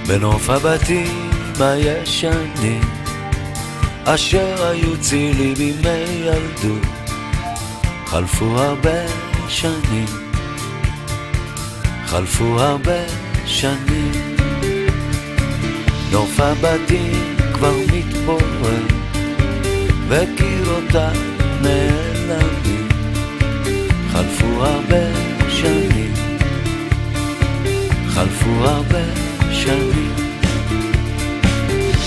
בנוף הבתים הישנים אשר היו צילי בימי ילדות, חלפו הרבה שנים, חלפו הרבה שנים. נוף הבתים כבר מתפורר וקירותיו נעלמים, חלפו הרבה שנים, חלפו הרבה שנים.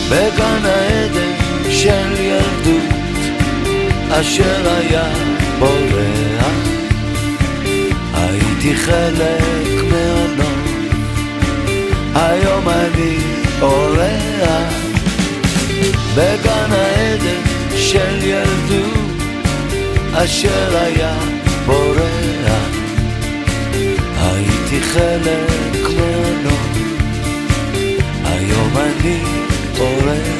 בגן העדן של ילדות אשר היה בורח, הייתי חלק מהנוף, היום אני אורח. בגן העדן של ילדות אשר היה בורח, הייתי חלק מהנוף, היום אני אורח.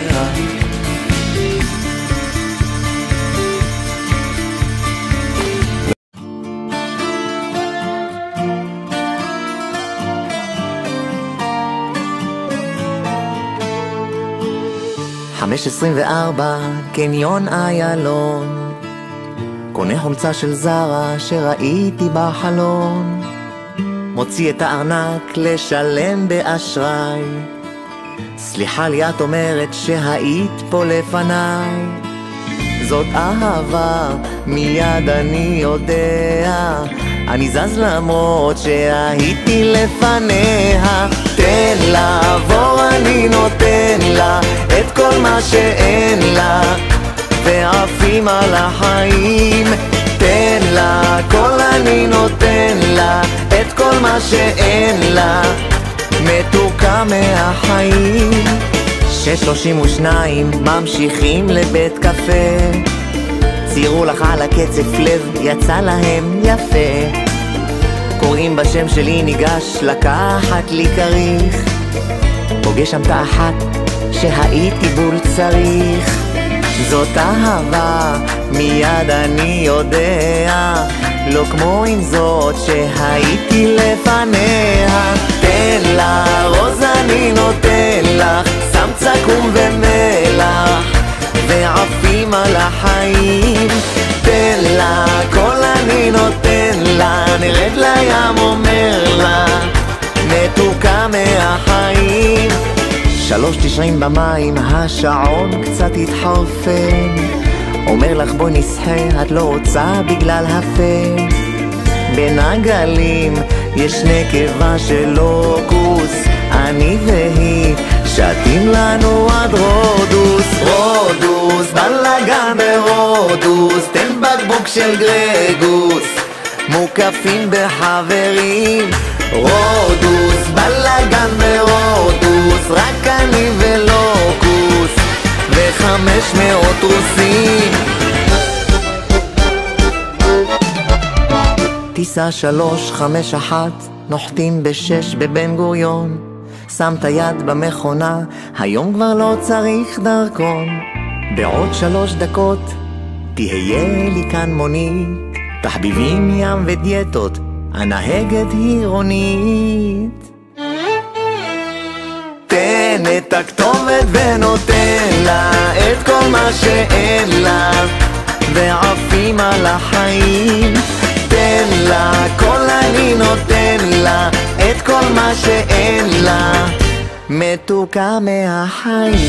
524 קניון איילון, קונה חולצה של זרה שראיתי בחלון, מוציא את הארנק לשלם באשראי, סליחה לי את אומרת שהיית פה לפניי, זאת אהבה מיד אני יודע, אני זז למרות שהייתי לפניה. תן לעבור אני נותן לה את כל מה שאין לה, ועפים על החיים. תן לה כל אני נותן לה את כל מה שאין לה, מתוקה מהחיים. 6:32 ממשיכים לבית קפה, ציירו לך על הקצף לב יצא להם יפה, קוראים בשם שלי ניגש לקחת לי כריך, פוגש שם תחת שהייתי בול צריך, זאת אהבה מיד אני יודע, לא כמו עם זאת שהייתי לפניה. תן לה רוז אני נותן לך, שם צקום ומלח ועפים על החיים. תן לה כל אני נותן לה, נרד לים אומר לה, מתוקה מהחיים. 3:90 במים, השעון קצת התחרפן, אומר לך בואי נסחה, את לא רוצה בגלל הפן. בין הגלים יש נקבה של לוקוס, אני והיא שתים לנו עד רודוס. רודוס, בלגן ברודוס, תן בקבוק של גרגוס, מוקפים בחברים. רודוס, בלגן ברודוס, רק אני ולוקוס, ו500 רוסים. טיסה 351, נוחתים ב6 בבן גוריון, שם את היד במכונה, היום כבר לא צריך דרכון. בעוד 3 דקות תהיה לי כאן מונית, תחביבים ים ודיאטות, הנהגת היא רונית. תן את הכתובת ונותן לה את כל מה שאין לה, ועפים על החיים. תן לה כל אני נותן לה את כל מה שאין לה, מתוקה מהחיים.